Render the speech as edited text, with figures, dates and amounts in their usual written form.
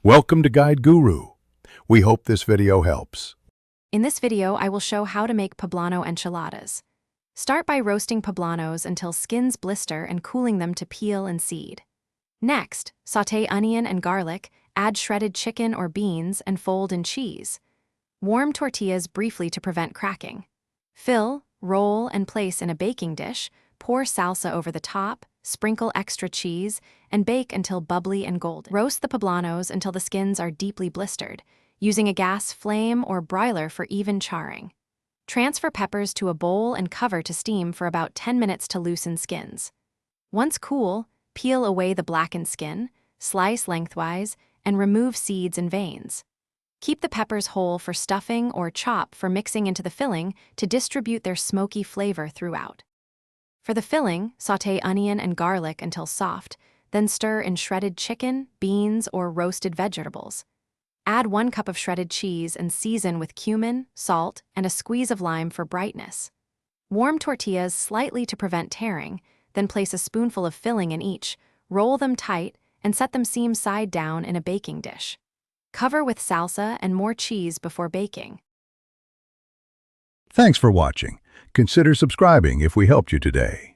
Welcome to Guide Guru. We hope this video helps. In this video, I will show how to make poblano enchiladas. Start by roasting poblanos until skins blister and cooling them to peel and seed. Next, sauté onion and garlic, add shredded chicken or beans, and fold in cheese. Warm tortillas briefly to prevent cracking. Fill, roll, and place in a baking dish, pour salsa over the top, sprinkle extra cheese, and bake until bubbly and golden. Roast the poblanos until the skins are deeply blistered, using a gas flame or broiler for even charring. Transfer peppers to a bowl and cover to steam for about 10 minutes to loosen skins. Once cool, peel away the blackened skin, slice lengthwise, and remove seeds and veins. Keep the peppers whole for stuffing or chop for mixing into the filling to distribute their smoky flavor throughout. For the filling, sauté onion and garlic until soft, then stir in shredded chicken, beans, or roasted vegetables. Add 1 cup of shredded cheese and season with cumin, salt, and a squeeze of lime for brightness. Warm tortillas slightly to prevent tearing, then place a spoonful of filling in each, roll them tight, and set them seam side down in a baking dish. Cover with salsa and more cheese before baking. Thanks for watching. Consider subscribing if we helped you today.